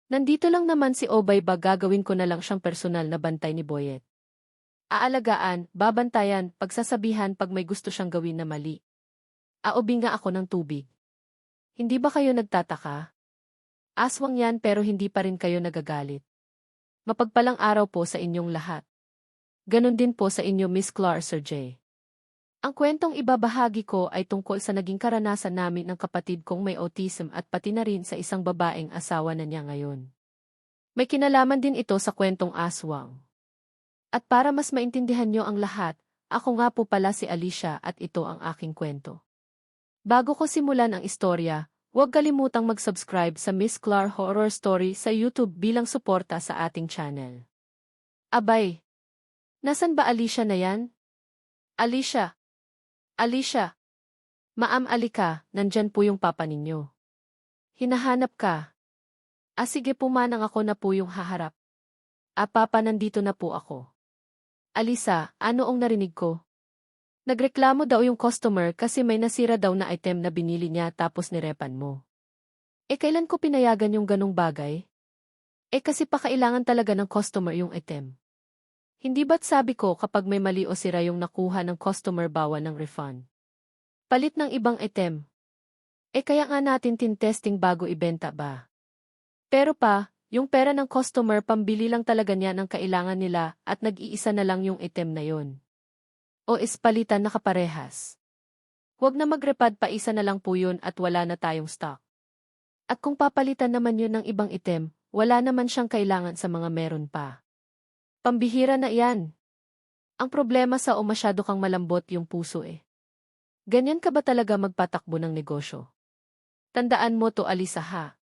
Nandito lang naman si Obay ba gagawin ko na lang siyang personal na bantay ni Boyet. Aalagaan, babantayan, pagsasabihan pag may gusto siyang gawin na mali. Aobi nga ako ng tubig. Hindi ba kayo nagtataka? Aswang yan pero hindi pa rin kayo nagagalit. Mapagpalang araw po sa inyong lahat. Ganon din po sa inyo Miss Clark Sir J. Ang kwentong ibabahagi ko ay tungkol sa naging karanasan namin ng kapatid kong may autism at pati na rin sa isang babaeng asawa na niya ngayon. May kinalaman din ito sa kwentong aswang. At para mas maintindihan nyo ang lahat, ako nga po pala si Alicia at ito ang aking kwento. Bago ko simulan ang istorya, huwag kalimutang mag-subscribe sa Miss Clark Horror Story sa YouTube bilang suporta sa ating channel. Abay! Nasan ba Alicia na yan? Alicia! Alicia! Ma'am Alika, nandyan po yung papa ninyo. Hinahanap ka. Sige pumanang ako na po yung haharap. Papa nandito na po ako. Alisa, ano ang narinig ko? Nagreklamo daw yung customer kasi may nasira daw na item na binili niya tapos nirepan mo. Kailan ko pinayagan yung ganong bagay? Kasi pakailangan talaga ng customer yung item. Hindi ba't sabi ko kapag may mali o sira yung nakuha ng customer bawa ng refund? Palit ng ibang item. Kaya nga natin tin-testing bago ibenta ba? Pero pa, yung pera ng customer pambili lang talaga niya ng kailangan nila at nag-iisa na lang yung item na yon. O palitan na kaparehas. Huwag na magrepad pa isa na lang po yun at wala na tayong stock. At kung papalitan naman yun ng ibang item, wala naman siyang kailangan sa mga meron pa. Pambihira na yan. Ang problema sa masyado kang malambot yung puso Ganyan ka ba talaga magpatakbo ng negosyo? Tandaan mo to Alisa ha.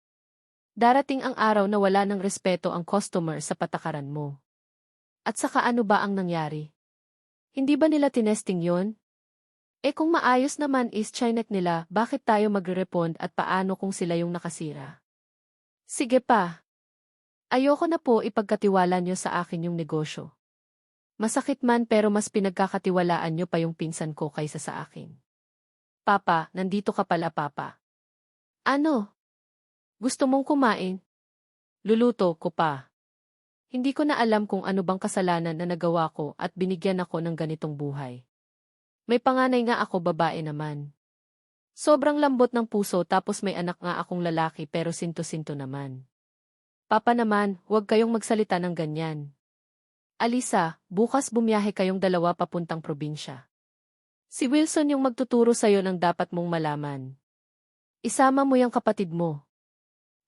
Darating ang araw na wala ng respeto ang customer sa patakaran mo. At saka ano ba ang nangyari? Hindi ba nila tinesting yon? Kung maayos naman is chinek nila, bakit tayo magre-respond at paano kung sila yung nakasira? Sige pa. Ayoko na po ipagkatiwala nyo sa akin yung negosyo. Masakit man pero mas pinagkakatiwalaan nyo pa yung pinsan ko kaysa sa akin. Papa, nandito ka pala papa. Ano? Gusto mong kumain? Luluto ko pa. Hindi ko na alam kung ano bang kasalanan na nagawa ko at binigyan ako ng ganitong buhay. May panganay nga ako babae naman. Sobrang lambot ng puso tapos may anak nga akong lalaki pero sinto-sinto naman. Papa naman, huwag kayong magsalita ng ganyan. Alisa, bukas bumiyahe kayong dalawa papuntang probinsya. Si Wilson yung magtuturo sa'yo ng dapat mong malaman. Isama mo yung kapatid mo.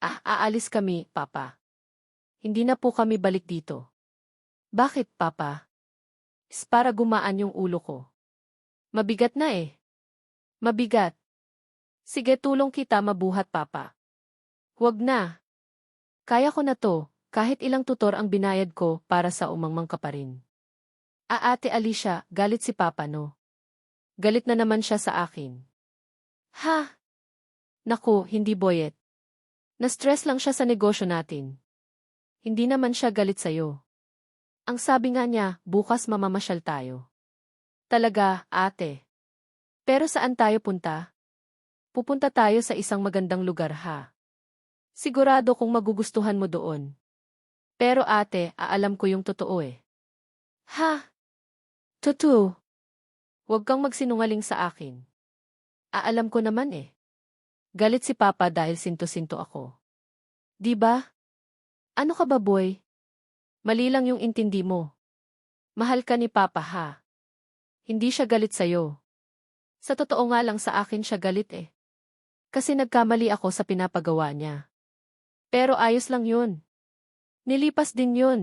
Aalis kami, Papa. Hindi na po kami balik dito. Bakit, Papa? Para gumaan yung ulo ko. Mabigat na Mabigat. Sige tulong kita mabuhat, Papa. Huwag na. Kaya ko na to, kahit ilang tutor ang binayad ko para sa umangmang ka pa rin. Ate Alicia, galit si Papa no? Galit na naman siya sa akin. Ha? Naku, hindi Boyet. Na-stress lang siya sa negosyo natin. Hindi naman siya galit sa'yo. Ang sabi nga niya, bukas mamamasyal tayo. Talaga, ate. Pero saan tayo punta? Pupunta tayo sa isang magandang lugar ha. Sigurado kung magugustuhan mo doon. Pero ate, alam ko yung totoo Ha? Totoo? Huwag kang magsinungaling sa akin. Alam ko naman Galit si Papa dahil sinto-sinto ako. Di ba? Ano ka ba boy? Mali lang yung intindi mo. Mahal ka ni Papa ha. Hindi siya galit sa'yo. Sa totoo nga lang sa akin siya galit Kasi nagkamali ako sa pinapagawa niya. Pero ayos lang yun. Nilipas din yun.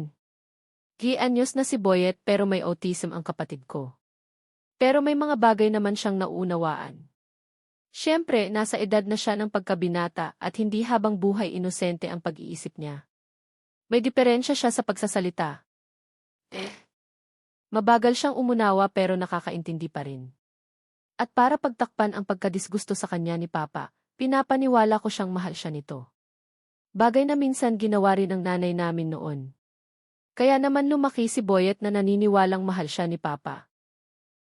Gianyos na si Boyet pero may autism ang kapatid ko. Pero may mga bagay naman siyang nauunawaan. Siyempre, nasa edad na siya ng pagkabinata at hindi habang buhay inosente ang pag-iisip niya. May diferensya siya sa pagsasalita. Mabagal siyang umunawa pero nakakaintindi pa rin. At para pagtakpan ang pagkadisgusto sa kanya ni Papa, pinapaniwala ko siyang mahal siya nito. Bagay na minsan ginawa rin ng nanay namin noon. Kaya naman lumaki si Boyet na naniniwalang mahal siya ni Papa.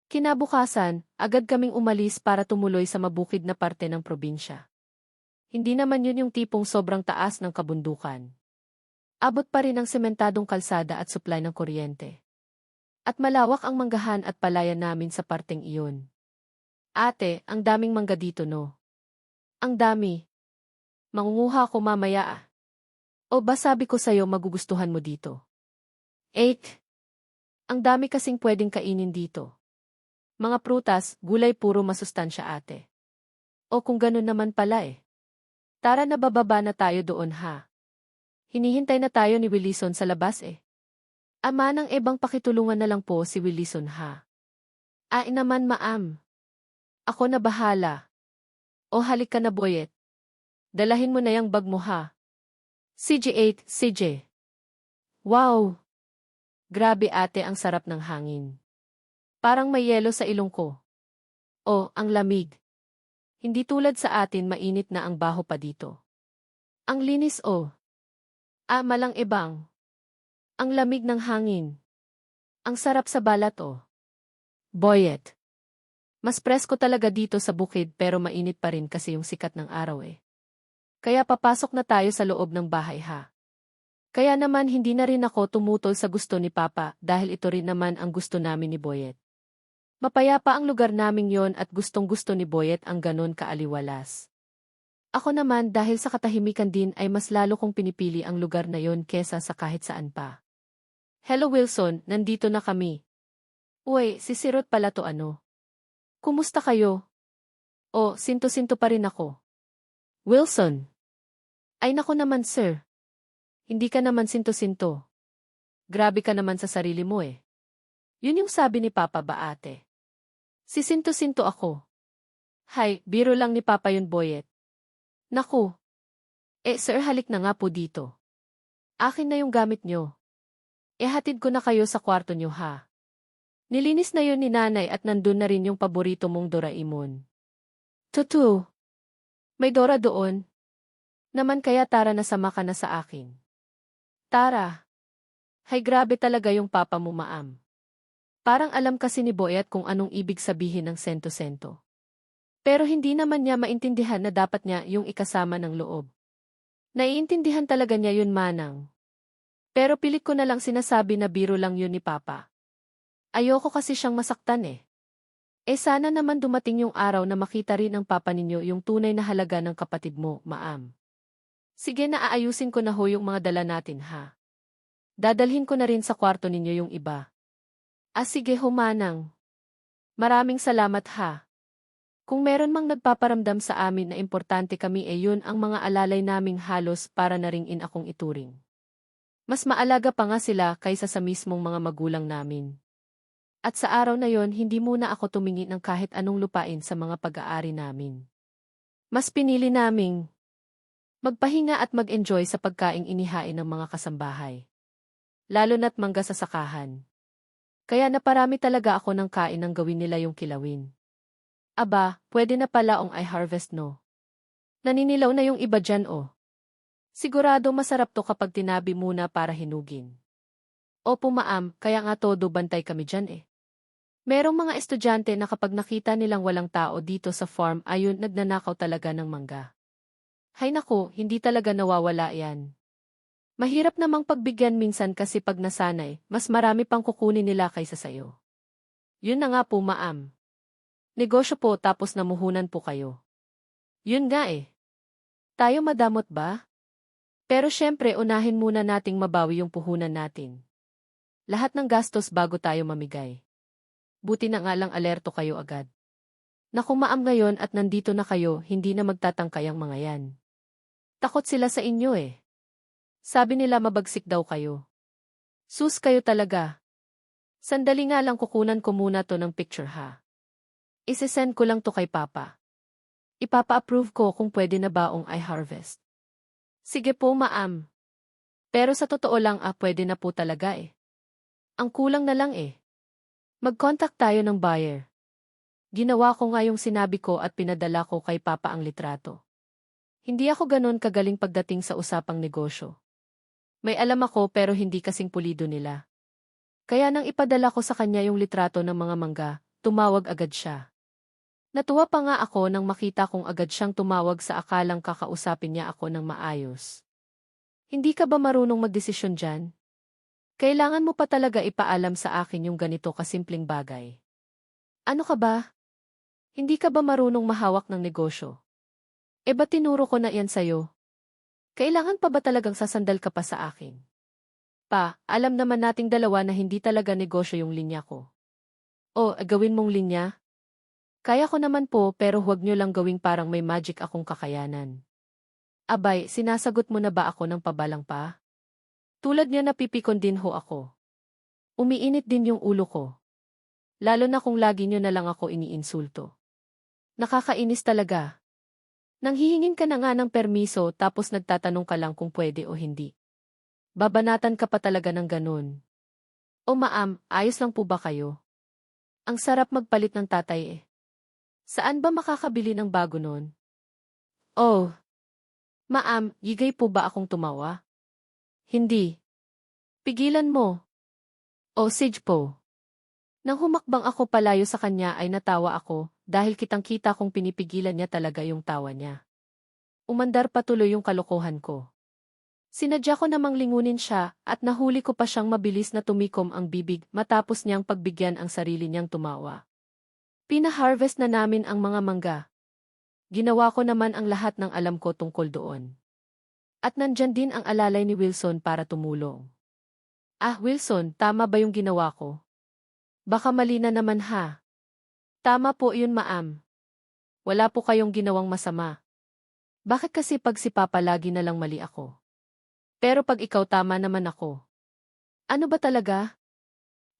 Kinabukasan, agad kaming umalis para tumuloy sa mabukid na parte ng probinsya. Hindi naman yun yung tipong sobrang taas ng kabundukan. Abot pa rin ang sementadong kalsada at supply ng kuryente. At malawak ang manggahan at palayan namin sa parteng iyon. Ate, ang daming mangga dito no? Ang dami. Mangunguha ko mamaya ah. O ba sabi ko sa'yo magugustuhan mo dito? 8. Ang dami kasing pwedeng kainin dito. Mga prutas, gulay puro masustansya ate. O kung ganun naman pala eh. Tara na bababa na tayo doon ha. Hinihintay na tayo ni Willison sa labas eh. Ama ng ebang pakitulungan na lang po si Willison ha. Ay naman maam. Ako na bahala. O halik ka na Boyet. Dalahin mo na yung bag mo ha. CJ8, CJ. Wow! Grabe ate ang sarap ng hangin. Parang may yelo sa ilong ko. Oh, ang lamig. Hindi tulad sa atin mainit na ang baho pa dito. Ang linis oh. Malang ibang. Ang lamig ng hangin. Ang sarap sa balat oh. Boyet. Mas presko talaga dito sa bukid pero mainit pa rin kasi yung sikat ng araw eh. Kaya papasok na tayo sa loob ng bahay ha. Kaya naman hindi na rin ako tumutol sa gusto ni Papa dahil ito rin naman ang gusto namin ni Boyet. Mapayapa ang lugar naming yon at gustong-gusto ni Boyet ang ganon kaaliwalas. Ako naman dahil sa katahimikan din ay mas lalo kong pinipili ang lugar na yon kesa sa kahit saan pa. Hello Wilson, nandito na kami. Uy, si Sirot pala to ano? Kumusta kayo? O, sinto-sinto pa rin ako. Wilson. Ay nako naman sir. Hindi ka naman sinto-sinto. Grabe ka naman sa sarili mo eh. Yun yung sabi ni Papa ba ate? Si sinto-sinto ako. Hay, biro lang ni Papa yun Boyet. Naku. Sir halik na nga po dito. Akin na yung gamit nyo. Hatid ko na kayo sa kwarto nyo ha. Nilinis na yun ni nanay at nandun na rin yung paborito mong Doraemon. Tutu. May Dora doon. Naman kaya tara na sama ka na sa akin. Tara. Hay grabe talaga yung papa mo maam. Parang alam kasi ni Boyet kung anong ibig sabihin ng sento-sento. Pero hindi naman niya maintindihan na dapat niya yung ikasama ng loob. Naiintindihan talaga niya yun manang. Pero pilit ko na lang sinasabi na biro lang yun ni Papa. Ayoko kasi siyang masaktan eh. Sana naman dumating yung araw na makita rin ng papa ninyo yung tunay na halaga ng kapatid mo, maam. Sige na aayusin ko na ho yung mga dala natin ha. Dadalhin ko na rin sa kwarto ninyo yung iba. Sige ho manang. Maraming salamat ha. Kung meron mang nagpaparamdam sa amin na importante kami yun ang mga alalay naming halos para na ring akong ituring. Mas maalaga pa nga sila kaysa sa mismong mga magulang namin. At sa araw na yon hindi muna ako tumingin ng kahit anong lupain sa mga pag-aari namin. Mas pinili naming magpahinga at mag-enjoy sa pagkaing inihain ng mga kasambahay. Lalo na't mangga sa sakahan. Kaya naparami talaga ako ng kain nang gawin nila yung kilawin. Aba, pwede na pala i-harvest no. Naninilaw na yung iba dyan oh. Sigurado masarap to kapag tinabi muna para hinugin. Opo maam, kaya nga todo bantay kami dyan eh. Merong mga estudyante na kapag nakita nilang walang tao dito sa farm ayun nagnanakaw talaga ng mangga. Hay naku, hindi talaga nawawala yan. Mahirap namang pagbigyan minsan kasi pag nasanay, mas marami pang kukunin nila kaysa sayo. Yun na nga po maam. Negosyo po tapos namuhunan po kayo. Yun nga eh. Tayo madamot ba? Pero syempre unahin muna nating mabawi yung puhunan natin. Lahat ng gastos bago tayo mamigay. Buti na nga lang alerto kayo agad. Naku maam ngayon at nandito na kayo, hindi na magtatangkay ang mga yan. Takot sila sa inyo eh. Sabi nila mabagsik daw kayo. Sus kayo talaga. Sandali nga lang kukunan ko muna to ng picture ha. Isesend ko lang to kay Papa. Ipapa-approve ko kung pwede na baong i-harvest. Sige po maam. Pero sa totoo lang pwede na po talaga eh. Ang kulang na lang eh. Mag-contact tayo ng buyer. Ginawa ko nga yung sinabi ko at pinadala ko kay Papa ang litrato. Hindi ako ganon kagaling pagdating sa usapang negosyo. May alam ako pero hindi kasing pulido nila. Kaya nang ipadala ko sa kanya yung litrato ng mga mangga, tumawag agad siya. Natuwa pa nga ako nang makita kong agad siyang tumawag sa akalang kakausapin niya ako ng maayos. Hindi ka ba marunong magdesisyon dyan? Kailangan mo pa talaga ipaalam sa akin yung ganito kasimpleng bagay. Ano ka ba? Hindi ka ba marunong mahawak ng negosyo? Ba tinuro ko na yan sa'yo? Kailangan pa ba talagang sasandal ka pa sa akin? Pa, alam naman nating dalawa na hindi talaga negosyo yung linya ko. Gawin mong linya? Kaya ko naman po pero huwag nyo lang gawing parang may magic akong kakayanan. Abay, sinasagot mo na ba ako ng pabalang pa? Tulad niya napipikon din ho ako. Umiinit din yung ulo ko. Lalo na kung lagi nyo na lang ako iniinsulto. Nakakainis talaga. Nanghihingin ka na nga ng permiso tapos nagtatanong ka lang kung pwede o hindi. Babanatan ka pa talaga ng ganun. Ma'am, ayos lang po ba kayo? Ang sarap magpalit ng tatay eh. Saan ba makakabili ng bago nun? Oh, ma'am, yigay po ba akong tumawa? Hindi. Pigilan mo. Sige po. Nang humakbang ako palayo sa kanya ay natawa ako dahil kitang-kita kong pinipigilan niya talaga yung tawa niya. Umandar patuloy yung kalokohan ko. Sinadya ko namang lingunin siya at nahuli ko pa siyang mabilis na tumikom ang bibig matapos niyang pagbigyan ang sarili niyang tumawa. Pina-harvest na namin ang mga mangga. Ginawa ko naman ang lahat ng alam ko tungkol doon. At nandyan din ang alalay ni Wilson para tumulong. Wilson, tama ba yung ginawa ko? Baka mali na naman ha. Tama po yun, ma'am. Wala po kayong ginawang masama. Bakit kasi pag si Papa lagi na lang mali ako? Pero pag ikaw tama naman ako. Ano ba talaga?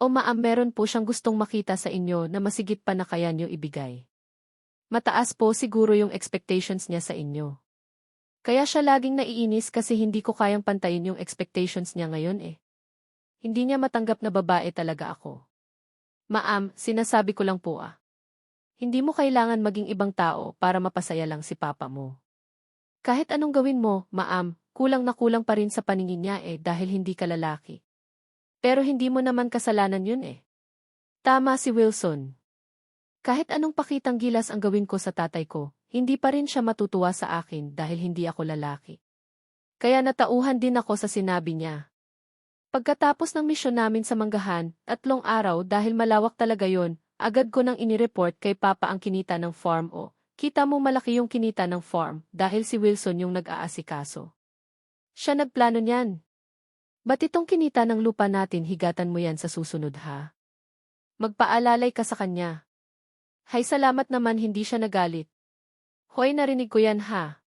Ma'am, meron po siyang gustong makita sa inyo na masigit pa na kaya niyo ibigay. Mataas po siguro yung expectations niya sa inyo. Kaya siya laging naiinis kasi hindi ko kayang pantayin yung expectations niya ngayon eh. Hindi niya matanggap na babae talaga ako. Ma'am, sinasabi ko lang po Hindi mo kailangan maging ibang tao para mapasaya lang si Papa mo. Kahit anong gawin mo, ma'am, kulang na kulang pa rin sa paningin niya dahil hindi ka lalaki. Pero hindi mo naman kasalanan yun eh. Tama si Wilson. Kahit anong pakitang gilas ang gawin ko sa tatay ko, hindi pa rin siya matutuwa sa akin dahil hindi ako lalaki. Kaya natauhan din ako sa sinabi niya. Pagkatapos ng misyon namin sa Manggahan, 3 araw dahil malawak talaga yon, agad ko nang inireport kay Papa ang kinita ng farm kita mo malaki yung kinita ng farm dahil si Wilson yung nag-aasikaso. Siya nagplano niyan. Ba't itong kinita ng lupa natin higatan mo yan sa susunod ha? Magpaalalay ka sa kanya. Hay salamat naman hindi siya nagalit. Hoy narinig ko yan ha.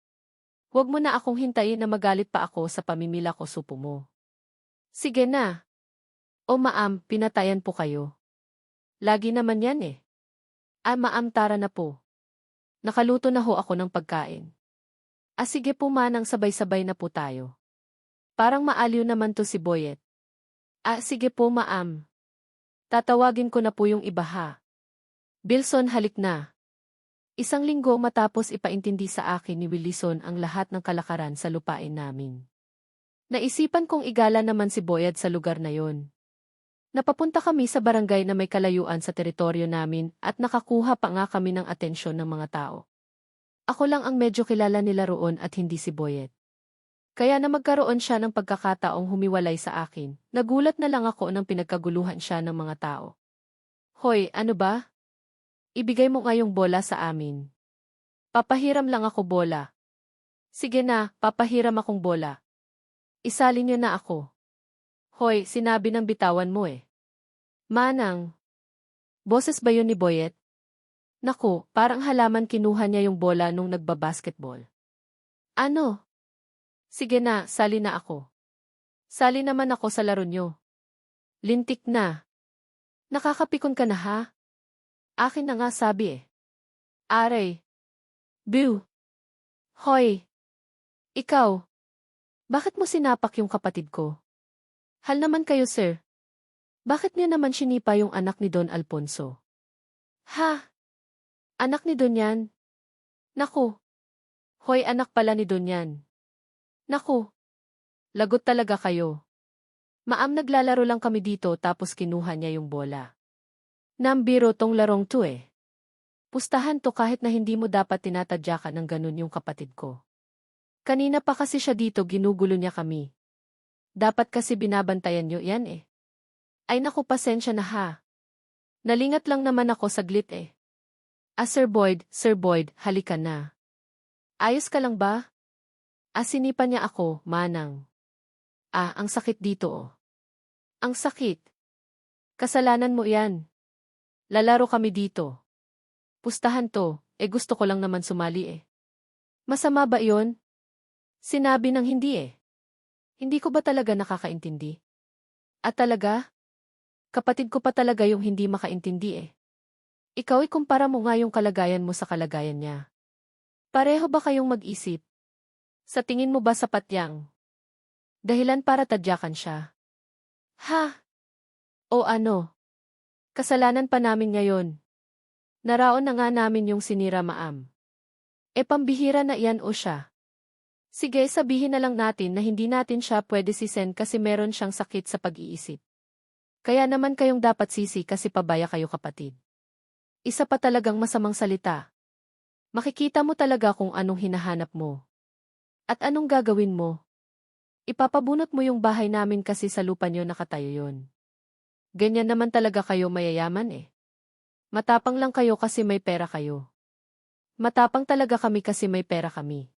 Huwag mo na akong hintayin na magalit pa ako sa pamimila ko supo mo. Sige na. Ma'am, pinatayan po kayo. Lagi naman yan eh. Ma'am, tara na po. Nakaluto na ho ako ng pagkain. Sige po manang sabay-sabay na po tayo. Parang maaliw naman to si Boyet. Sige po ma'am. Tatawagin ko na po yung iba ha. Bilson halik na. 1 linggo matapos ipaintindi sa akin ni Wilson ang lahat ng kalakaran sa lupain namin. Naisipan kong igala naman si Boyet sa lugar na yon. Napapunta kami sa barangay na may kalayuan sa teritoryo namin at nakakuha pa nga kami ng atensyon ng mga tao. Ako lang ang medyo kilala nila roon at hindi si Boyet. Kaya na magkaroon siya ng pagkakataong humiwalay sa akin, nagulat na lang ako nang pinagkaguluhan siya ng mga tao. Hoy, ano ba? Ibigay mo nga yung bola sa amin. Papahiram lang ako bola. Sige na, papahiram akong bola. Isalin niyo na ako. Hoy, sinabi ng bitawan mo eh. Manang. Boses ba yun ni Boyet? Naku, parang halaman kinuha niya yung bola nung nagbabasketball. Ano? Sige na, sali na ako. Sali naman ako sa laro niyo. Lintik na. Nakakapikon ka na ha? Akin na nga sabi eh. Aray. Bew. Hoy. Ikaw. Bakit mo sinapak yung kapatid ko? Hal naman kayo sir. Bakit niya naman sinipa yung anak ni Don Alfonso? Ha? Anak ni Don yan? Naku. Hoy anak pala ni Don yan. Naku. Lagot talaga kayo. Ma'am naglalaro lang kami dito tapos kinuha niya yung bola. Nambiro tong larong to eh. Pustahan to kahit na hindi mo dapat tinatadyakan ng ganun yung kapatid ko. Kanina pa kasi siya dito ginugulo niya kami. Dapat kasi binabantayan niyo yan eh. Ay naku pasensya na ha. Nalingat lang naman ako saglit eh. Sir Boyd, halika na. Ayos ka lang ba? Sinipa niya ako, Manang. Ang sakit dito oh. Ang sakit. Kasalanan mo yan. Lalaro kami dito. Pustahan to, gusto ko lang naman sumali eh. Masama ba yon? Sinabi ng hindi eh. Hindi ko ba talaga nakakaintindi? At talaga? Kapatid ko pa talaga yung hindi makaintindi eh. Ikaw ikumpara mo nga yung kalagayan mo sa kalagayan niya. Pareho ba kayong mag-isip? Sa tingin mo ba sapat yang dahilan para tadyakan siya? Ha? O ano? Kasalanan pa namin ngayon. Naraon na nga namin yung sinira Maam. Pambihira na iyan o siya. Sige sabihin na lang natin na hindi natin siya pwede sisen kasi meron siyang sakit sa pag-iisip. Kaya naman kayong dapat sisi kasi pabaya kayo kapatid. Isa pa talagang masamang salita. Makikita mo talaga kung anong hinahanap mo. At anong gagawin mo? Ipapabunot mo yung bahay namin kasi sa lupa nyo nakatayo yon. Ganyan naman talaga kayo mayayaman eh. Matapang lang kayo kasi may pera kayo. Matapang talaga kami kasi may pera kami.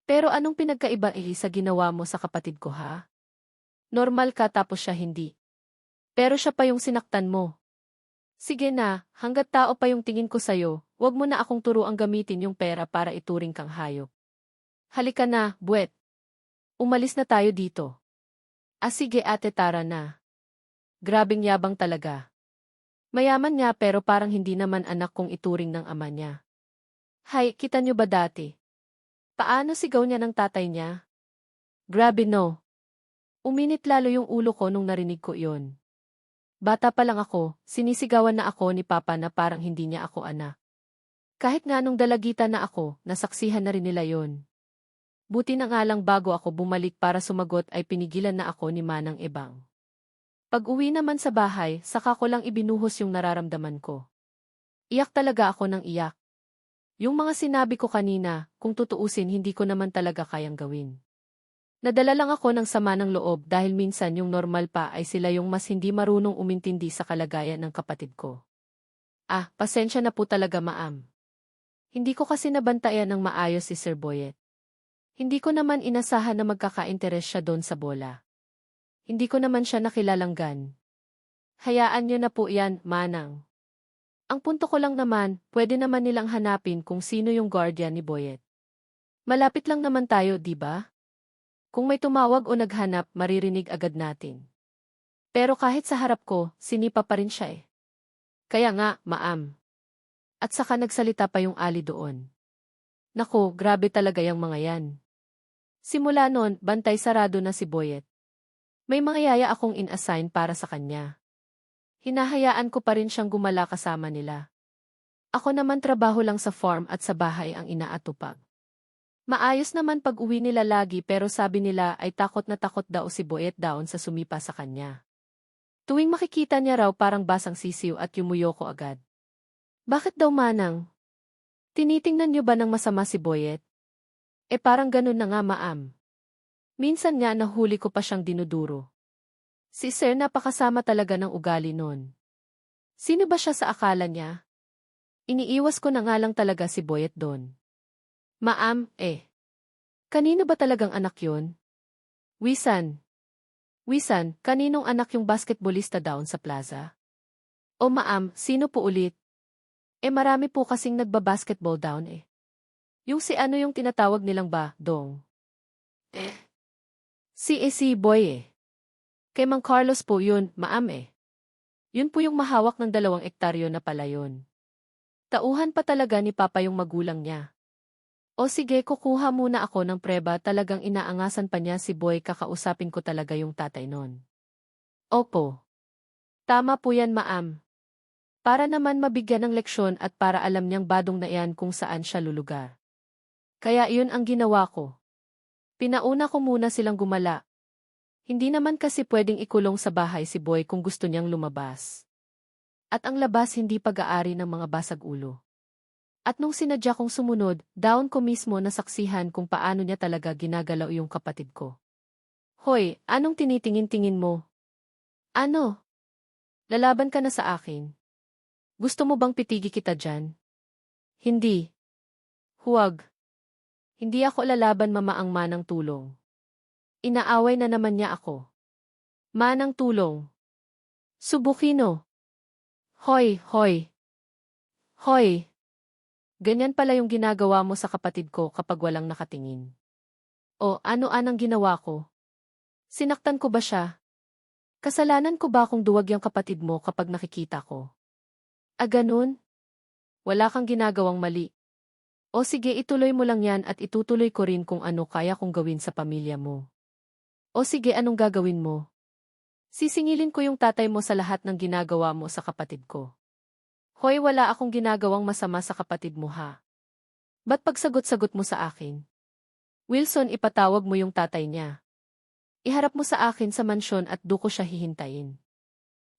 Pero anong pinagkaiba sa ginawa mo sa kapatid ko ha? Normal ka tapos siya hindi. Pero siya pa yung sinaktan mo. Sige na, hanggat tao pa yung tingin ko sa'yo, wag mo na akong turuang gamitin yung pera para ituring kang hayop. Halika na, buwet. Umalis na tayo dito. Sige ate tara na. Grabing yabang talaga. Mayaman nga pero parang hindi naman anak kong ituring ng ama niya. Hay, kita niyo ba dati? Paano sigaw niya ng tatay niya? Grabe no. Uminit lalo yung ulo ko nung narinig ko iyon. Bata pa lang ako, sinisigawan na ako ni Papa na parang hindi niya ako anak. Kahit nga nung dalagitan na ako, nasaksihan na rin nila yon. Buti na nga lang bago ako bumalik para sumagot ay pinigilan na ako ni Manang Ebang. Pag-uwi naman sa bahay, saka ko lang ibinuhos yung nararamdaman ko. Iyak talaga ako ng iyak. Yung mga sinabi ko kanina, kung tutuusin hindi ko naman talaga kayang gawin. Nadala lang ako ng sama ng loob dahil minsan yung normal pa ay sila yung mas hindi marunong umintindi sa kalagayan ng kapatid ko. Pasensya na po talaga Maam. Hindi ko kasi nabantayan ng maayos si Sir Boyet. Hindi ko naman inasahan na magkaka-interes siya doon sa bola. Hindi ko naman siya nakilalang gan. Hayaan niyo na po yan, Manang. Ang punto ko lang naman, pwede naman nilang hanapin kung sino yung guardian ni Boyet. Malapit lang naman tayo, di ba? Kung may tumawag o naghanap, maririnig agad natin. Pero kahit sa harap ko, sinipa pa rin siya eh. Kaya nga, Maam. At saka nagsalita pa yung Ali doon. Naku, grabe talaga yung mga yan. Simula noon, bantay sarado na si Boyet. May mga yaya akong in-assign para sa kanya. Hinahayaan ko pa rin siyang gumala kasama nila. Ako naman trabaho lang sa farm at sa bahay ang inaatupag. Maayos naman pag-uwi nila lagi pero sabi nila ay takot na takot daw si Boyet daon sa sumipa sa kanya. Tuwing makikita niya raw parang basang sisiw at yumuyo ko agad. Bakit daw Manang? Tinitingnan niyo ba ng masama si Boyet? Parang ganun na nga Maam. Minsan nga nahuli ko pa siyang dinuduro. Si Sir napakasama talaga ng ugali nun. Sino ba siya sa akala niya? Iniiwas ko na nga lang talaga si Boyet doon. Maam, kanino ba talagang anak yun? Wisan. Wisan, kaninong anak yung basketballista down sa plaza? O Maam, sino po ulit? Marami po kasing nagbabasketball down Yung si ano yung tinatawag nilang ba, Dong? Si Boy Kay Mang Carlos po yun, Maam Yun po yung mahawak ng 2 ektaryo na pala yun. Tauhan pa talaga ni Papa yung magulang niya. O sige kukuha muna ako ng preba talagang inaangasan pa niya si Boy kakausapin ko talaga yung tatay nun. Opo. Tama po yan Maam. Para naman mabigyan ng leksyon at para alam niyang badong na iyan kung saan siya lulugar. Kaya iyon ang ginawa ko. Pinauna ko muna silang gumala. Hindi naman kasi pwedeng ikulong sa bahay si Boy kung gusto niyang lumabas. At ang labas hindi pag-aari ng mga basag ulo. At nung sinadya kong sumunod, down ko mismo nasaksihan kung paano niya talaga ginagalaw yung kapatid ko. Hoy, anong tinitingin-tingin mo? Ano? Lalaban ka na sa akin? Gusto mo bang pitigi kita dyan? Hindi. Huwag. Hindi ako lalaban mamaang manang tulong. Inaaway na naman niya ako. Manang tulong. Subukino. Hoy, hoy. Hoy. Ganyan pala yung ginagawa mo sa kapatid ko kapag walang nakatingin. O ano-anang ginawa ko? Sinaktan ko ba siya? Kasalanan ko ba kung duwag yung kapatid mo kapag nakikita ko? Ganun? Wala kang ginagawang mali. O sige, ituloy mo lang yan at itutuloy ko rin kung ano kaya kong gawin sa pamilya mo. O sige, anong gagawin mo? Sisingilin ko yung tatay mo sa lahat ng ginagawa mo sa kapatid ko. Hoy, wala akong ginagawang masama sa kapatid mo ha. Ba't pagsagot-sagot mo sa akin? Wilson, ipatawag mo yung tatay niya. Iharap mo sa akin sa mansyon at doon ko siya hihintayin.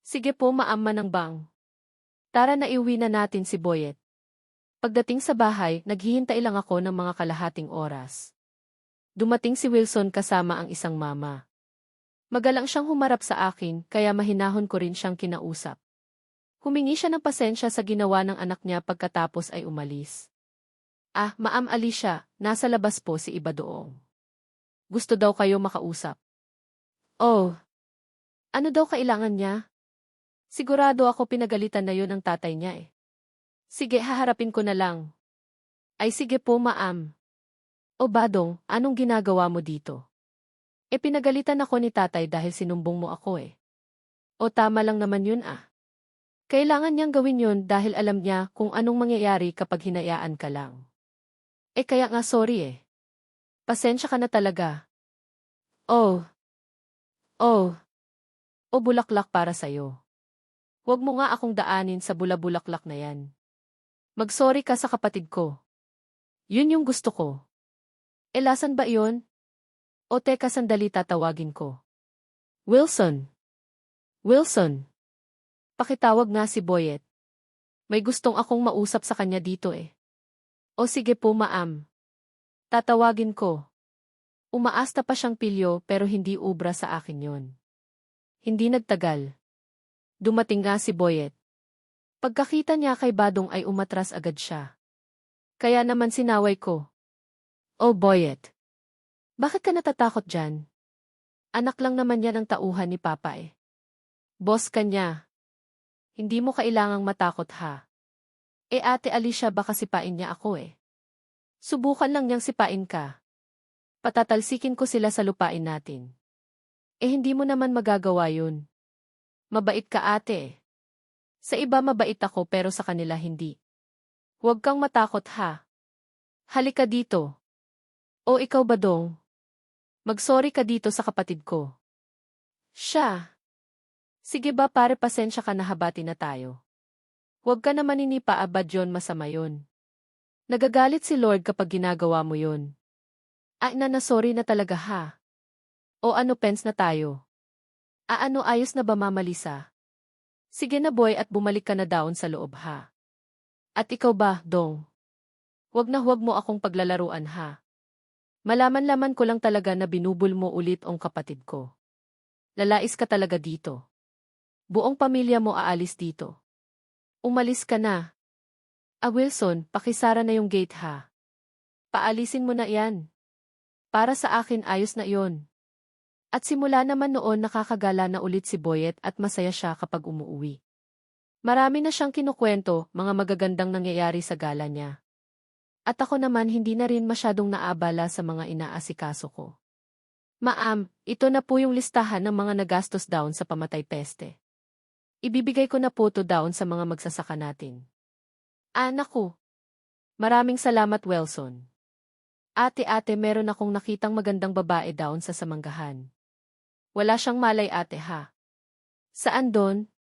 Sige po, maama ng bang. Tara na, iuwi na natin si Boyet. Pagdating sa bahay, naghihintay lang ako ng mga kalahating oras. Dumating si Wilson kasama ang isang mama. Magalang siyang humarap sa akin, kaya mahinahon ko rin siyang kinausap. Humingi siya ng pasensya sa ginawa ng anak niya pagkatapos ay umalis. Ma'am Alicia, nasa labas po si Iba doong. Gusto daw kayo makausap. Oh, ano daw kailangan niya? Sigurado ako pinagalitan na yun ang tatay niya eh. Sige, haharapin ko na lang. Ay sige po, ma'am. O Badong, anong ginagawa mo dito? Pinagalitan ako ni tatay dahil sinumbong mo ako eh. O tama lang naman yun ah. Kailangan niyang gawin yun dahil alam niya kung anong mangyayari kapag hinayaan ka lang. Kaya nga sorry eh. Pasensya ka na talaga. Oh. Oh. O bulaklak para sa'yo. Huwag mo nga akong daanin sa bulabulaklak na yan. Mag-sorry ka sa kapatid ko. Yun yung gusto ko. Lasan ba yun? O teka sandali tatawagin ko. Wilson. Wilson. Pakitawag nga si Boyet. May gustong akong mausap sa kanya dito eh. O sige po, ma'am. Tatawagin ko. Umaasta pa siyang pilyo pero hindi ubra sa akin yon. Hindi nagtagal. Dumating nga si Boyet. Pagkakita niya kay Badong ay umatras agad siya. Kaya naman sinaway ko. Oh Boyet. Bakit ka natatakot dyan? Anak lang naman yan ang tauhan ni Papa eh. Boss ka niya. Hindi mo kailangang matakot ha. Ate Alicia baka sipain niya ako eh. Subukan lang niyang sipain ka. Patatalsikin ko sila sa lupain natin. Hindi mo naman magagawa yun. Mabait ka ate eh. Sa iba mabait ako pero sa kanila hindi. Huwag kang matakot ha. Halika dito. O ikaw Badong. Mag-sorry ka dito sa kapatid ko. Siya. Sige ba pare, pasensya ka na, habati na tayo. Huwag ka naman inipa abad yon, masama yon. Nagagalit si Lord kapag ginagawa mo yon. Sorry na talaga ha. O ano, pens na tayo. Ano, ayos na ba Mama Lisa? Sige na boy at bumalik ka na daon sa loob ha. At ikaw ba, Dong? Huwag mo akong paglalaruan ha. Malaman-laman ko lang talaga na binubul mo ulit ang kapatid ko. Lalais ka talaga dito. Buong pamilya mo aalis dito. Umalis ka na. Wilson, pakisara na yung gate ha. Paalisin mo na yan. Para sa akin ayos na yon. At simula naman noon nakakagala na ulit si Boyet at masaya siya kapag umuuwi. Marami na siyang kinukwento, mga magagandang nangyayari sa gala niya. At ako naman hindi na rin masyadong naabala sa mga inaasikaso ko. Ma'am, ito na po yung listahan ng mga nagastos down sa pamatay peste. Ibibigay ko na po to down sa mga magsasaka natin. Naku. Maraming salamat Wilson. Ate, meron akong nakitang magandang babae down sa samanggahan. Wala siyang malay ate ha. Saan doon?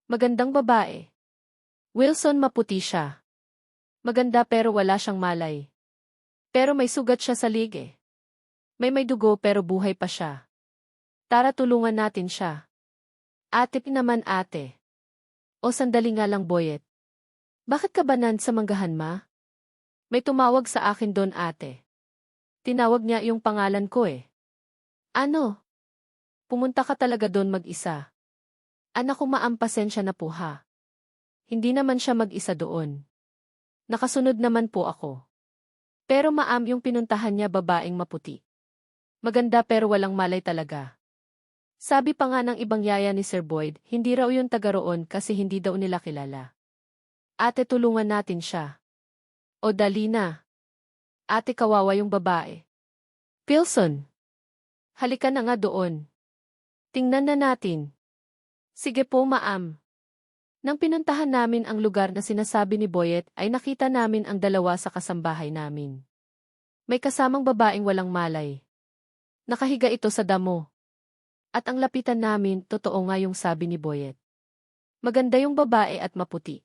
Magandang babae. Wilson, maputi siya. Maganda pero wala siyang malay. Pero may sugat siya sa lig. May dugo pero buhay pa siya. Tara tulungan natin siya. Ate naman ate. O sandali nga lang Boyet. Bakit ka ba nan sa manggahan ma? May tumawag sa akin doon ate. Tinawag niya yung pangalan ko eh. Ano? Pumunta ka talaga doon mag-isa. Anak ko maam pasensya na po ha. Hindi naman siya mag-isa doon. Nakasunod naman po ako. Pero maam yung pinuntahan niya babaeng maputi. Maganda pero walang malay talaga. Sabi pa nga ng ibang yaya ni Sir Boyd, hindi raw yun taga roon kasi hindi daw nila kilala. Ate tulungan natin siya. O dali na. Ate kawawa yung babae. Pilson. Halika na nga doon. Tingnan na natin. Sige po maam. Nang pinuntahan namin ang lugar na sinasabi ni Boyet ay nakita namin ang dalawa sa kasambahay namin. May kasamang babaeng walang malay. Nakahiga ito sa damo. At ang lapitan namin, totoo nga yung sabi ni Boyet. Maganda yung babae at maputi.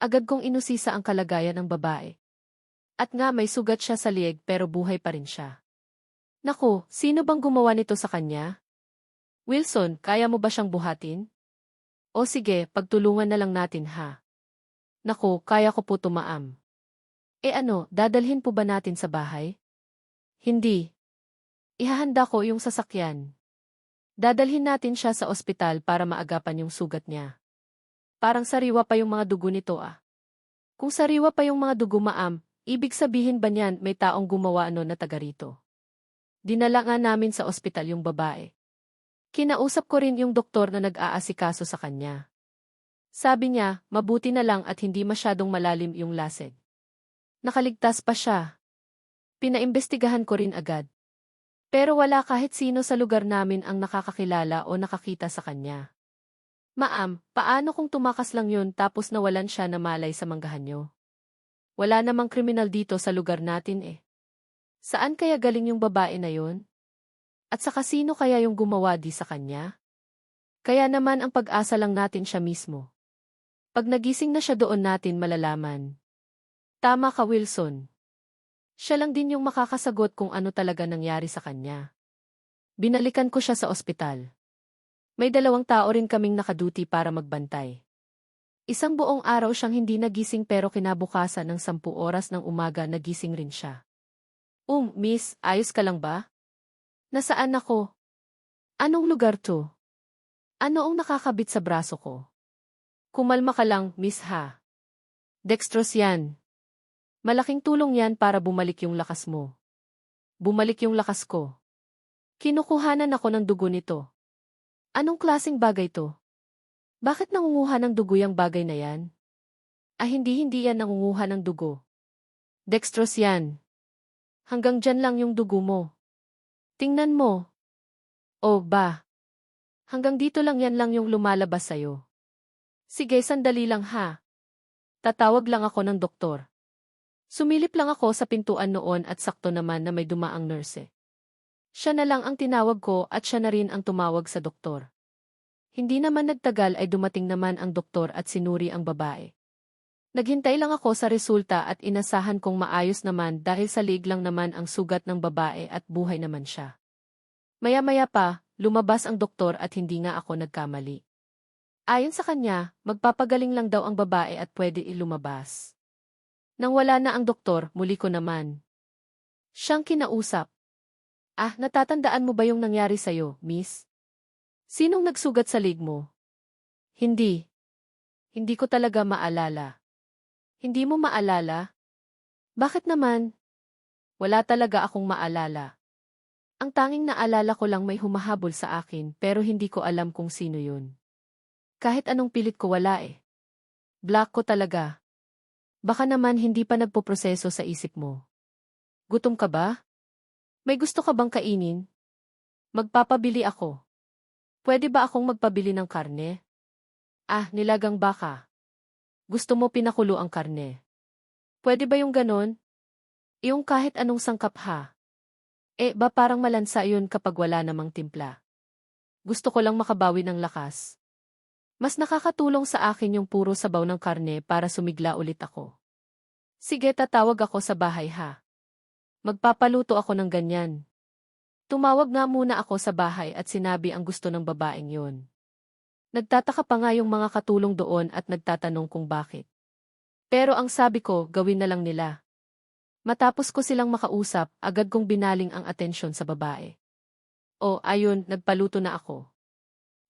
Agad kong inusisa ang kalagayan ng babae. At nga may sugat siya sa lieg pero buhay pa rin siya. Naku, sino bang gumawa nito sa kanya? Wilson, kaya mo ba siyang buhatin? O sige, pagtulungan na lang natin ha. Naku, kaya ko po tumaam. E ano, dadalhin po ba natin sa bahay? Hindi. Ihahanda ko yung sasakyan. Dadalhin natin siya sa ospital para maagapan yung sugat niya. Parang sariwa pa yung mga dugo nito ah. Kung sariwa pa yung mga dugo maam, ibig sabihin ba niyan may taong gumawa na taga rito? Dinala nga namin sa ospital yung babae. Kinausap ko rin yung doktor na nag-aasikaso sa kanya. Sabi niya, mabuti na lang at hindi masyadong malalim yung laseg. Nakaligtas pa siya. Pinaimbestigahan ko rin agad. Pero wala kahit sino sa lugar namin ang nakakakilala o nakakita sa kanya. Maam, paano kung tumakas lang yun tapos nawalan siya na malay sa manggahan nyo? Wala namang kriminal dito sa lugar natin eh. Saan kaya galing yung babae na yun? At sa kasino kaya yung gumawa di sa kanya? Kaya naman ang pag-asa lang natin siya mismo. Pag nagising na siya doon natin malalaman. Tama ka Wilson. Siya lang din yung makakasagot kung ano talaga nangyari sa kanya. Binalikan ko siya sa ospital. May 2 tao rin kaming nakaduty para magbantay. Isang buong araw siyang hindi nagising pero kinabukasan ng 10 oras ng umaga nagising rin siya. Miss, ayos ka lang ba? Nasaan ako? Anong lugar to? Ano ang nakakabit sa braso ko? Kumalma ka lang, miss ha. Dextrose yan. Malaking tulong yan para bumalik yung lakas mo. Bumalik yung lakas ko. Kinukuhanan ako ng dugo nito. Anong klaseng bagay to? Bakit nangunguha ng dugo yung bagay na yan? Hindi yan nangunguha ng dugo. Dextrose yan. Hanggang dyan lang yung dugo mo. Tingnan mo. Hanggang dito lang yan lang yung lumalabas sa'yo. Sige, sandali lang ha. Tatawag lang ako ng doktor. Sumilip lang ako sa pintuan noon at sakto naman na may dumaang nurse. Siya na lang ang tinawag ko at siya na rin ang tumawag sa doktor. Hindi naman nagtagal ay dumating naman ang doktor at sinuri ang babae. Naghintay lang ako sa resulta at inasahan kong maayos naman dahil sa liig lang naman ang sugat ng babae at buhay naman siya. Maya-maya pa, lumabas ang doktor at hindi nga ako nagkamali. Ayon sa kanya, magpapagaling lang daw ang babae at pwede ilumabas. Nang wala na ang doktor, muli ko naman siyang kinausap. Natatandaan mo ba yung nangyari sa'yo, miss? Sinong nagsugat sa lig mo? Hindi. Hindi ko talaga maalala. Hindi mo maalala? Bakit naman? Wala talaga akong maalala. Ang tanging naalala ko lang may humahabol sa akin pero hindi ko alam kung sino yun. Kahit anong pilit ko wala eh. Black ko talaga. Baka naman hindi pa nagpoproseso sa isip mo. Gutom ka ba? May gusto ka bang kainin? Magpapabili ako. Pwede ba akong magpabili ng karne? Nilagang baka. Gusto mo pinakulo ang karne. Pwede ba yung ganon? Yung kahit anong sangkap ha? Parang malansa yun kapag wala namang timpla. Gusto ko lang makabawi ng lakas. Mas nakakatulong sa akin yung puro sabaw ng karne para sumigla ulit ako. Sige, tatawag ako sa bahay ha. Magpapaluto ako ng ganyan. Tumawag nga muna ako sa bahay at sinabi ang gusto ng babaeng yon. Nagtataka pa nga yung mga katulong doon at nagtatanong kung bakit. Pero ang sabi ko, gawin na lang nila. Matapos ko silang makausap, agad kong binaling ang atensyon sa babae. O, ayun, nagpaluto na ako.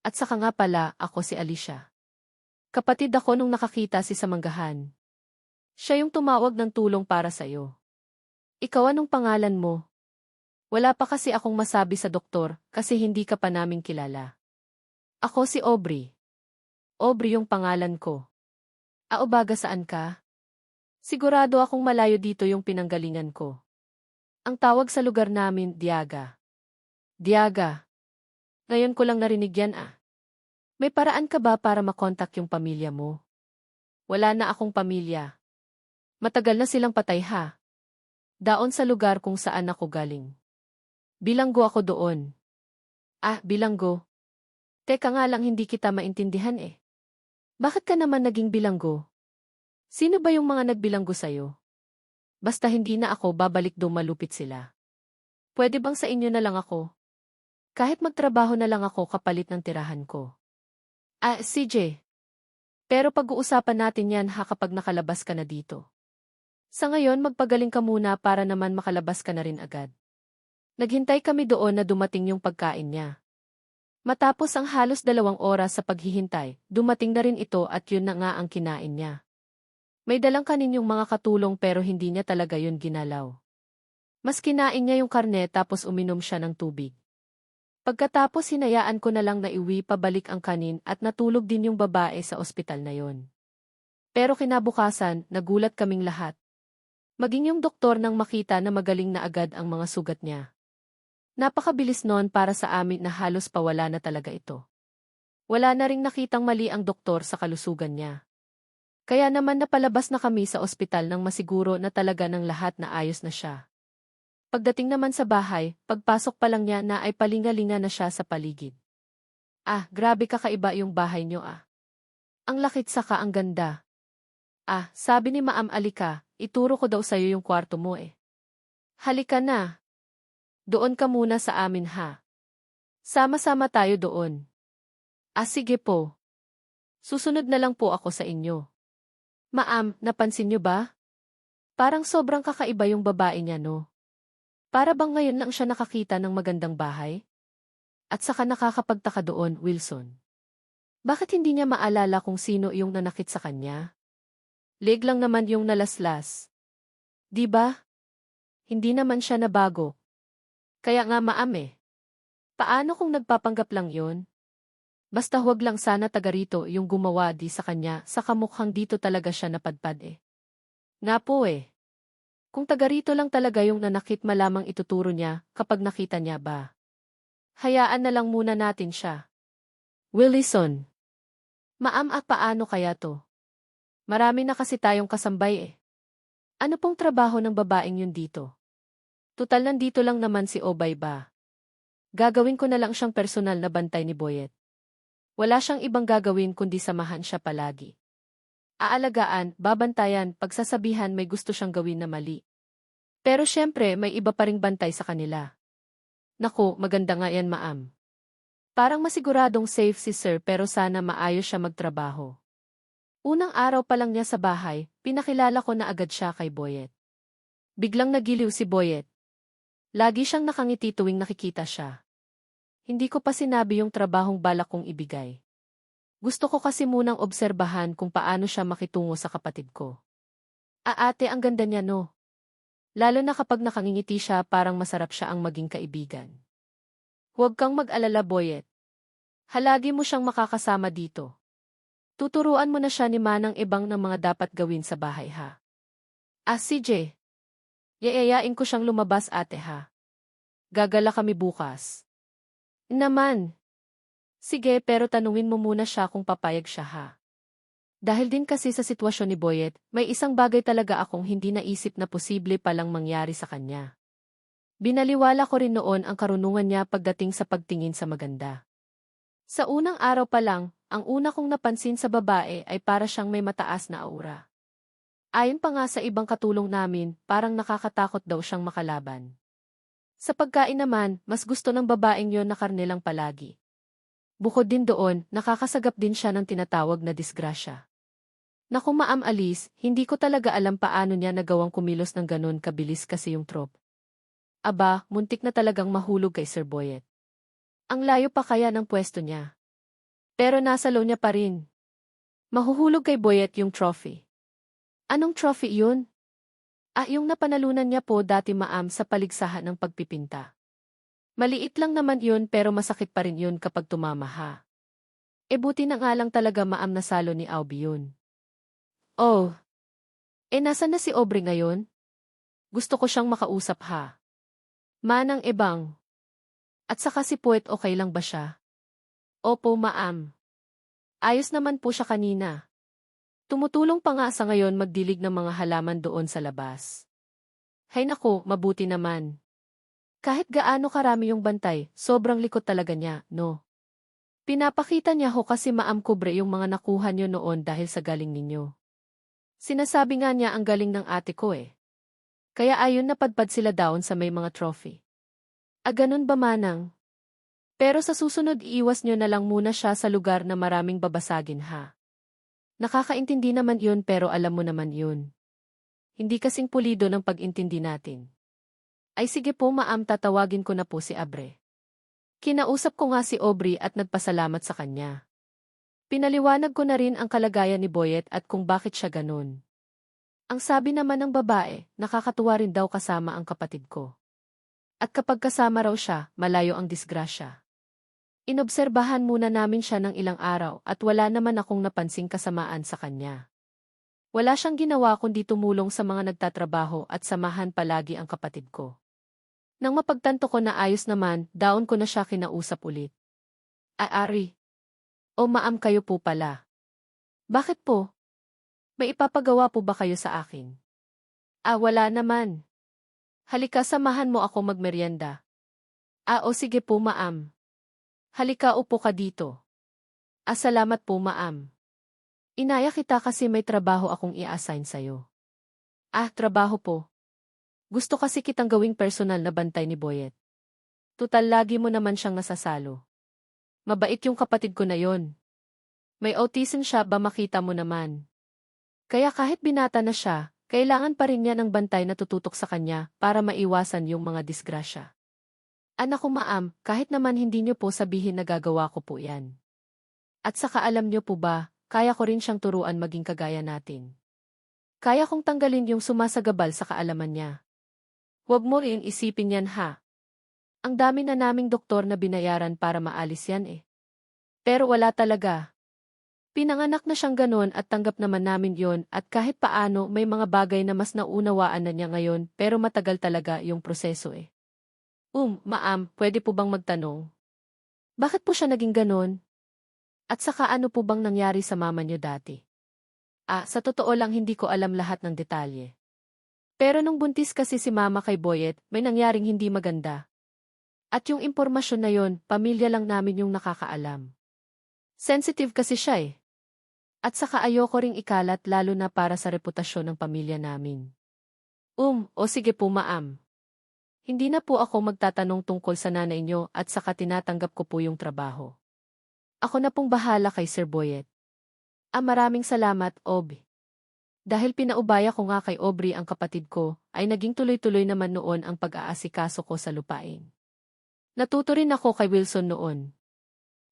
At saka nga pala, ako si Alicia. Kapatid ako nung nakakita si Samanggahan. Siya yung tumawag ng tulong para sa'yo. Ikaw anong pangalan mo? Wala pa kasi akong masabi sa doktor kasi hindi ka pa naming kilala. Ako si Aubrey. Aubrey yung pangalan ko. Baga saan ka? Sigurado akong malayo dito yung pinanggalingan ko. Ang tawag sa lugar namin, Diaga. Diaga. Ngayon ko lang narinig yan May paraan ka ba para makontak yung pamilya mo? Wala na akong pamilya. Matagal na silang patay Daon sa lugar kung saan ako galing. Bilanggo ako doon. Bilanggo. Teka nga lang hindi kita maintindihan Bakit ka naman naging bilanggo? Sino ba yung mga nagbilanggo sa'yo? Basta hindi na ako babalik doon malupit sila. Pwede bang sa inyo na lang ako? Kahit magtrabaho na lang ako kapalit ng tirahan ko. CJ. Pero pag-uusapan natin yan kapag nakalabas ka na dito. Sa ngayon magpagaling ka muna para naman makalabas ka na rin agad. Naghintay kami doon na dumating yung pagkain niya. Matapos ang halos 2 oras sa paghihintay, dumating na rin ito at yun na nga ang kinain niya. May dalang kanin yung mga katulong pero hindi niya talaga yun ginalaw. Mas kinain niya yung karne tapos uminom siya ng tubig. Pagkatapos hinayaan ko na lang na iwi pabalik ang kanin at natulog din yung babae sa ospital na yon. Pero kinabukasan, nagulat kaming lahat. Maging yung doktor nang makita na magaling na agad ang mga sugat niya. Napakabilis noon para sa amin na halos pawala na talaga ito. Wala na ring nakitang mali ang doktor sa kalusugan niya. Kaya naman napalabas na kami sa ospital nang masiguro na talaga ng lahat na ayos na siya. Pagdating naman sa bahay, pagpasok pa lang niya na ay palingalinga na siya sa paligid. Grabe kakaiba yung bahay niyo Ang lakit saka ang ganda. Sabi ni Maam Alika, ituro ko daw sa'yo yung kwarto mo Halika na. Doon ka muna sa amin Sama-sama tayo doon. Sige po. Susunod na lang po ako sa inyo. Maam, napansin niyo ba? Parang sobrang kakaiba yung babae niya no? Para bang ngayon lang siya nakakita ng magandang bahay? At saka nakakapagtaka doon, Wilson. Bakit hindi niya maalala kung sino yung nanakit sa kanya? Leg lang naman yung nalaslas. Di ba? Hindi naman siya nabago. Kaya nga Maam Paano kung nagpapanggap lang yon? Basta huwag lang sana taga rito yung gumawa di sa kanya sa kamukhang dito talaga siya napadpad Nga po Kung taga rito lang talaga yung nanakit malamang ituturo niya kapag nakita niya ba. Hayaan na lang muna natin siya. Willison. Maam paano kaya to? Marami na kasi tayong kasambay Ano pong trabaho ng babaeng yun dito? Tutal nandito lang naman si Obay ba? Gagawin ko na lang siyang personal na bantay ni Boyet. Wala siyang ibang gagawin kundi samahan siya palagi. Aalagaan, babantayan, pagsasabihan may gusto siyang gawin na mali. Pero syempre may iba pa ring bantay sa kanila. Naku, maganda nga yan Maam. Parang masiguradong safe si Sir pero sana maayos siya magtrabaho. Unang araw pa lang niya sa bahay, pinakilala ko na agad siya kay Boyet. Biglang nagiliw si Boyet. Lagi siyang nakangiti tuwing nakikita siya. Hindi ko pa sinabi yung trabahong balak kong ibigay. Gusto ko kasi munang obserbahan kung paano siya makitungo sa kapatid ko. Ate, ang ganda niya no? Lalo na kapag nakangingiti siya parang masarap siya ang maging kaibigan. Huwag kang mag-alala Boyet. Halagi mo siyang makakasama dito. Tuturuan mo na siya ni Manang ibang ng mga dapat gawin sa bahay CJ. Yayayain ko siyang lumabas ate Gagala kami bukas. Naman. Sige pero tanungin mo muna siya kung papayag siya Dahil din kasi sa sitwasyon ni Boyet, may isang bagay talaga akong hindi naisip na posible palang mangyari sa kanya. Binaliwala ko rin noon ang karunungan niya pagdating sa pagtingin sa maganda. Sa unang araw pa lang, ang una kong napansin sa babae ay para siyang may mataas na aura. Ayon pa nga sa ibang katulong namin, parang nakakatakot daw siyang makalaban. Sa pagkain naman, mas gusto ng babaeng yon na karne lang palagi. Bukod din doon, nakakasagap din siya ng tinatawag na disgrasya. Naku Ma'am Alice, hindi ko talaga alam paano niya nagawang kumilos ng ganun kabilis kasi yung trop. Aba, muntik na talagang mahulog kay Sir Boyet. Ang layo pa kaya ng pwesto niya. Pero nasa low niya pa rin. Mahuhulog kay Boyet yung trophy. Anong trophy yun? Yung napanalunan niya po dati Ma'am sa paligsahan ng pagpipinta. Maliit lang naman yun pero masakit pa rin yun kapag tumama ha. Buti na nga lang talaga Ma'am nasalo ni Aubrey yun. Oh, nasan na si Aubrey ngayon? Gusto ko siyang makausap ha. Manang ebang. At saka si Poet okay lang ba siya? Opo Ma'am. Ayos naman po siya kanina. Tumutulong pa nga sa ngayon magdilig ng mga halaman doon sa labas. Hay nako, mabuti naman. Kahit gaano karami yung bantay, sobrang likot talaga niya, no? Pinapakita niya ho kasi Ma'am kubre yung mga nakuha niyo noon dahil sa galing ninyo. Sinasabi nga niya ang galing ng ate ko eh. Kaya ayon napadpad sila down sa may mga trophy. Ganun ba manang? Pero sa susunod iiwas niyo na lang muna siya sa lugar na maraming babasagin ha. Nakakaintindi naman yun pero alam mo naman yun. Hindi kasing pulido ng pag-intindi natin. Ay sige po Ma'am tatawagin ko na po si Abre. Kinausap ko nga si Aubrey at nagpasalamat sa kanya. Pinaliwanag ko na rin ang kalagayan ni Boyet at kung bakit siya ganun. Ang sabi naman ng babae, nakakatuwa rin daw kasama ang kapatid ko. At kapag kasama raw siya, malayo ang disgrasya. Inobserbahan muna namin siya ng ilang araw at wala naman akong napansing kasamaan sa kanya. Wala siyang ginawa kundi tumulong sa mga nagtatrabaho at samahan palagi ang kapatid ko. Nang mapagtanto ko na ayos naman, daon ko na siya kinausap ulit. Ari. O Ma'am kayo po pala. Bakit po? May ipapagawa po ba kayo sa akin? Wala naman. Halika samahan mo ako magmeryenda. O sige po Ma'am. Halika upo ka dito. Salamat po Ma'am. Inaya kita kasi may trabaho akong i-assign sa'yo. Trabaho po. Gusto kasi kitang gawing personal na bantay ni Boyet. Tutal lagi mo naman siyang nasasalo. Mabait yung kapatid ko na yon. May autism siya ba makita mo naman. Kaya kahit binata na siya, kailangan pa rin niya ng bantay na tututok sa kanya para maiwasan yung mga disgrasya. Anak ko Ma'am, kahit naman hindi niyo po sabihin na gagawa ko po yan. At saka alam niyo po ba, kaya ko rin siyang turuan maging kagaya natin. Kaya kong tanggalin yung sumasagabal sa kaalaman niya. Huwag mo rin isipin yan ha. Ang dami na naming doktor na binayaran para maalis yan eh. Pero wala talaga. Pinanganak na siyang ganon at tanggap naman namin yon at kahit paano may mga bagay na mas naunawaan na niya ngayon pero matagal talaga yung proseso eh. Ma'am, pwede po bang magtanong? Bakit po siya naging ganon? At saka ano po bang nangyari sa mama niyo dati? Sa totoo lang hindi ko alam lahat ng detalye. Pero nung buntis kasi si mama kay Boyet, may nangyaring hindi maganda. At yung impormasyon na yon, pamilya lang namin yung nakakaalam. Sensitive kasi siya eh. At saka ayoko ring ikalat lalo na para sa reputasyon ng pamilya namin. O sige po Ma'am. Hindi na po ako magtatanong tungkol sa nanay niyo at saka tinatanggap ko po yung trabaho. Ako na pong bahala kay Sir Boyet. Maraming salamat, Ob. Dahil pinaubaya ko nga kay Aubrey ang kapatid ko, ay naging tuloy-tuloy naman noon ang pag-aasikaso ko sa lupain. Natuto rin ako kay Wilson noon.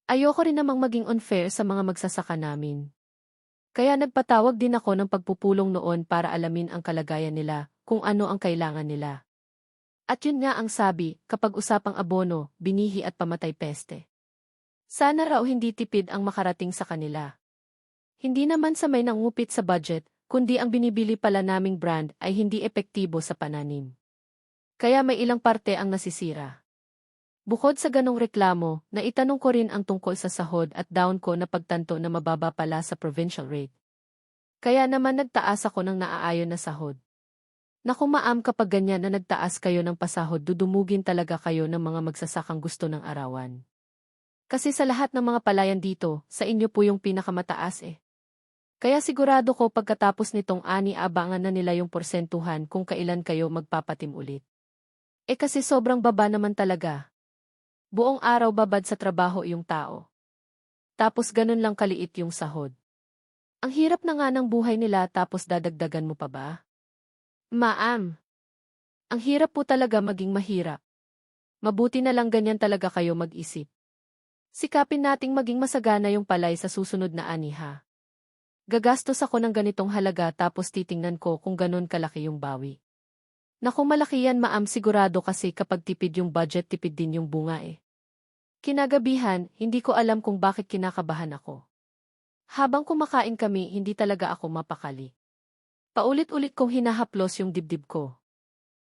Ayoko rin namang maging unfair sa mga magsasaka namin. Kaya nagpatawag din ako ng pagpupulong noon para alamin ang kalagayan nila, kung ano ang kailangan nila. At yun nga ang sabi, kapag usapang abono, binihi at pamatay peste. Sana raw hindi tipid ang makarating sa kanila. Hindi naman sa may nangupit sa budget, kundi ang binibili pala naming brand ay hindi epektibo sa pananim. Kaya may ilang parte ang nasisira. Bukod sa ganong reklamo, naitanong ko rin ang tungkol sa sahod at down ko na pagtanto na mababa pala sa provincial rate. Kaya naman nagtaas ako ng naaayon na sahod. Naku Ma'am kapag ganyan na nagtaas kayo ng pasahod dudumugin talaga kayo ng mga magsasakang gusto ng arawan. Kasi sa lahat ng mga palayan dito, sa inyo po yung pinakamataas eh. Kaya sigurado ko pagkatapos nitong ani abangan na nila yung porsentuhan kung kailan kayo magpapatim ulit. Kasi sobrang baba naman talaga. Buong araw babad sa trabaho yung tao. Tapos ganun lang kaliit yung sahod. Ang hirap na nga ng buhay nila tapos dadagdagan mo pa ba? Ma'am, ang hirap po talaga maging mahirap. Mabuti na lang ganyan talaga kayo mag-isip. Sikapin nating maging masagana yung palay sa susunod na aniha. Gagastos ako ng ganitong halaga tapos titingnan ko kung ganun kalaki yung bawi. Naku malaki yan ma'am sigurado kasi kapag tipid yung budget tipid din yung bunga eh. Kinagabihan, hindi ko alam kung bakit kinakabahan ako. Habang kumakain kami hindi talaga ako mapakali. Paulit-ulit kong hinahaplos yung dibdib ko.